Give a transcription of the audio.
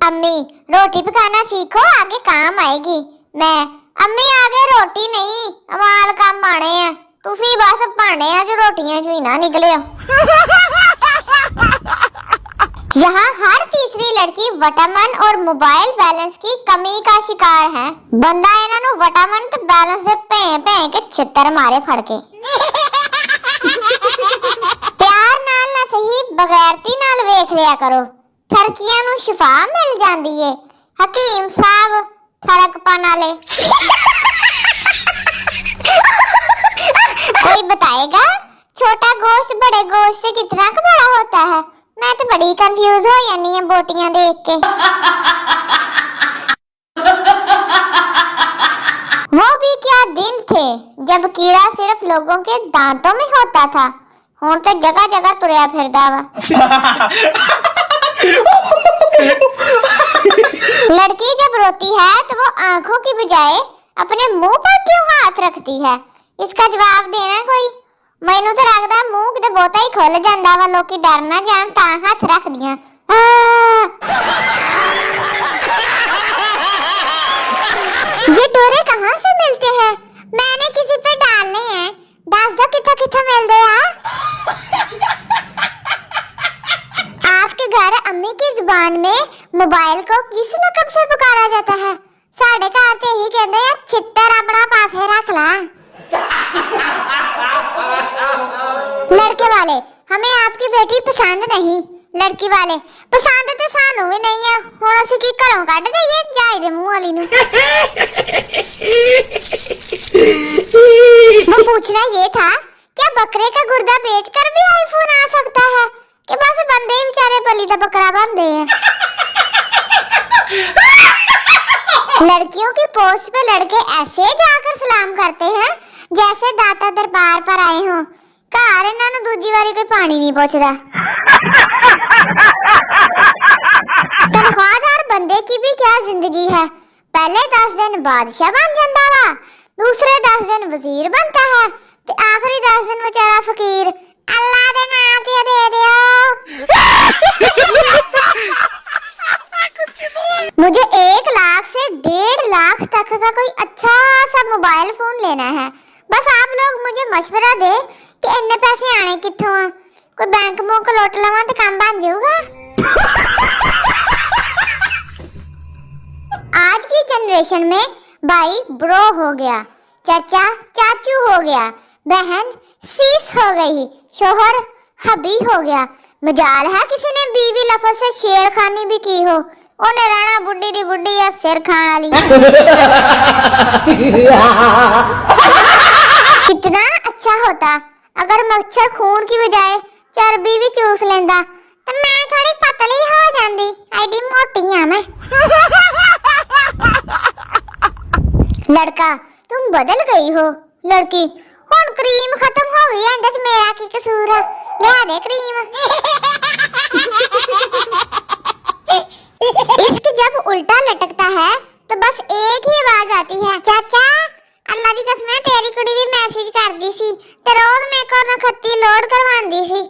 अम्मी रोटी पकाना सीखो, आगे काम आएगी। मैं अम्मी आगे रोटी नहीं अमाल काम आने हैं, तुसी बस भाने जो रोटियां चू ही ना निकले हो। यहाँ हर तीसरी लड़की विटामिन और मोबाइल बैलेंस की कमी का शिकार है। बंदा इन्हों विटामिन ते बैलेंस से भे के छितर मारे फड़ के। प्यार नाल ना सही बगैरती नाल वेख लिया करो, ठरकियां नू शिफा मिल जांदी है। हकीम साहब फर्क पाना ले। कोई बताएगा छोटा गोश्त बड़े गोश्त से कितना बड़ा होता है? मैं तो बड़ी कंफ्यूज हो जानी है बोटियां देख के। वो भी क्या दिन थे जब कीड़ा सिर्फ लोगों के दांतों में होता था, हुण तो जगह जगह तुरया फिरदा वा। लड़की जब रोती है तो वो आंखों की बजाय अपने मुंह पर क्यों हाथ रखती है? इसका जवाब देना कोई। मैनू तो लगदा मुंह किते बहुता ही खुल जांदा वा, लोकी डर ना जान तां हाथ रख दियां। ये डोरे कहाँ से मिलते हैं? मैंने किसी पे डालने हैं, दस दो किथा किथा मिल गया। आपके घर अम्मी की जुबान में मोबाइल को किस लकब से पुकारा जाता है? साढ़े घर ते ही कहंदे आ छित्तर अपना पासे रख ला। लड़के वाले हमें आपकी बेटी पसंद नहीं, लड़की वाले पसंद तो सानू भी नहीं है, हुण असीं की घरों कढ दईए जाई दे मुंह वाली नू। वो पूछना ये था क्या बकरे का गुर्दा बेचकर भी आईफोन आ सकता है कि बस बंदे बेचारे बलि दा बकरा बनदे हैं? लड़कियों की पोस्ट पे लड़के ऐसे जाकर सलाम करते हैं जैसे दाता दरबार पर आए हों। घर इन्हां नूं दूजी बारी कोई पानी नहीं पुछदा। तनख्वाहदार बंदे की भी क्या जिंदगी है? पहले 10 दिन बादशाह बन जाता वा, दूसरे 10 दिन वजीर बनता है, ते आखिरी 10 दिन बेचारा फकीर। अल्लाह दे नाम ते दे दियो। मुझे 1 लाख से 1.5 लाख तक का कोई अच्छा सा मोबाइल फोन लेना है। बस आप लोग मुझे मशवरा दे कि इन्ने पैसे आने कित्थों आ? कोई बैंक मुंह लुट लवां ते काम बन जाऊगा। आज की जनरेशन में भाई ब्रो हो गया, चाचा चाचू हो गया, बहन सीस हो गई, शोहर हबी हो गया। मजाल है किसी ने बीवी लफ्ज से छेड़खानी भी की हो, उन्हें रहना बुड्ढी दी बुड्ढी या सिर खान वाली। कितना अच्छा होता अगर मच्छर खून की बजाय चर्बी भी चूस लेंदा, तो मैं थोड़ी पतली हो जांदी, एडी मोटी हां मैं। लड़का तुम बदल गई हो, लड़की हुण क्रीम खत्म हो गई है, इंदे च मेरा की कसूर है, लिया दे क्रीम। इश्क जब उल्टा लटकता है तो बस एक ही आवाज आती है, चाचा अल्लाह दी कसम है तेरी कुड़ी भी मैसेज करदी सी ते रोज मेरे को नखत्ती लोड करवांदी सी।